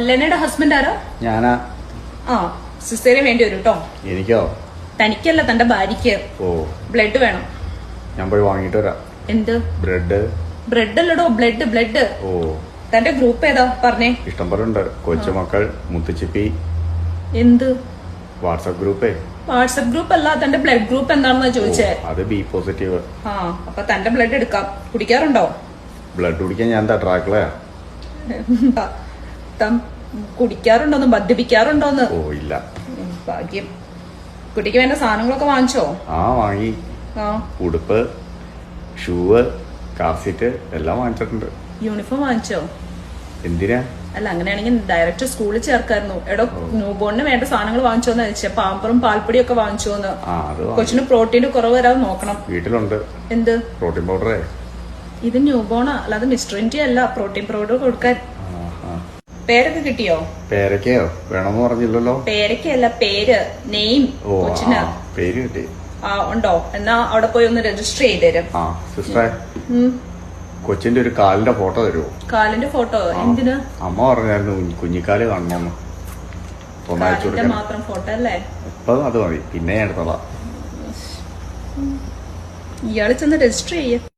ലെനയുടെ husband ആരാ? ഞാനാ. ആ, സിസ്റ്ററിന് വേണ്ടി വരും കേട്ടോ. എനിക്കോ? തനിക്കല്ല, തന്റെ ഭാര്യക്ക്. ഓ, ബ്ലഡ് വേണം. ഞാൻ പോയി വാങ്ങിട്ട് വരാം. എന്ത് ബ്രെഡ്? ബ്രെഡ് അല്ലടോ, ബ്ലഡ്. ഓ, തന്റെ ഗ്രൂപ്പ് ഏതാ പറഞ്ഞേ? ഇഷ്ടം പോലെ ഉണ്ട്. കൊച്ചുമക്കൾ, മുത്തുച്ചിപ്പി. എന്ത് വാട്സപ്പ് ഗ്രൂപ്പേ? വാട്സപ്പ് ഗ്രൂപ്പ് അല്ല, തന്റെ ബ്ലഡ് ഗ്രൂപ്പ് എന്താണെന്നാ ചോദിച്ചേ. അത് ബി പോസിറ്റീവ്. ആ, അപ്പൊ തന്റെ ബ്ലഡ് എടുക്കാം. കുടിക്കാറുണ്ടോ? ബ്ലഡ് കുടിക്കാൻ ഞാൻ എന്താ ട്രാക്കിലയാ? കുടിക്കാറുണ്ടോന്ന്, മദ്യപിക്കാറുണ്ടോന്ന്? ഓ, ഇല്ല. ഭാഗ്യം. കുട്ടിക്ക് വേണ്ട സാധനങ്ങളൊക്കെ വാങ്ങിച്ചോ? ആ, വാങ്ങി. ആ, ഉടുപ്പ്, ഷൂവ്, കാർ സീറ്റ് എല്ലാം വാങ്ങിച്ചിട്ടുണ്ട്. യൂണിഫോം വാങ്ങിച്ചോ? എന്തിനാ? അല്ല, അങ്ങനെയാണെങ്കിൽ ഡയറക്റ്റ് സ്കൂളിൽ ചേർക്കായിരുന്നു. എടോ, ന്യൂ ബോണിന് വേണ്ട സാധനങ്ങൾ വാങ്ങിച്ചോന്ന് ചോദിച്ചേ. പാമ്പറും പാൽപ്പൊടിയും ഒക്കെ വാങ്ങിച്ചോന്ന്. കൊച്ചിന് പ്രോട്ടീന്റെ കുറവ് വരാതെ നോക്കണം. വീട്ടിലുണ്ട്. എന്ത് പ്രോട്ടീൻ പൗഡറേ? ഇത് ന്യൂ ബോണാ, അല്ലാതെ മിസ്റ്റർ ഇന്ത്യ അല്ല. പ്രോട്ടീൻ പൗഡർ കൊടുക്കാൻ. പേരൊക്കെ കിട്ടിയോ? പേരക്കയോ വേണമെന്ന് പറഞ്ഞില്ലല്ലോ. പേരക്കല്ല, പേര്, നെയിം. കൊച്ചിന് പേര് കിട്ടി. ആ, ഉണ്ടോ? എന്നാ അവിടെ പോയി ഒന്ന് രജിസ്റ്റർ ചെയ്തേരും. ആ, സിസ്റ്ററെ, കൊച്ചിന്റെ ഒരു കാലിന്റെ ഫോട്ടോ തരുമോ? കാലിന്റെ ഫോട്ടോ എന്തിനാ? അമ്മ പറഞ്ഞായിരുന്നു കുഞ്ഞിക്കാല് കാണണമെന്ന്. മാത്രം ഫോട്ടോ അല്ലേ? ഇപ്പൊ അത് മതി, പിന്നെ ഞാൻ എടുത്തോളാം. ഇയാള് ചെന്ന് രജിസ്റ്റർ ചെയ്യ.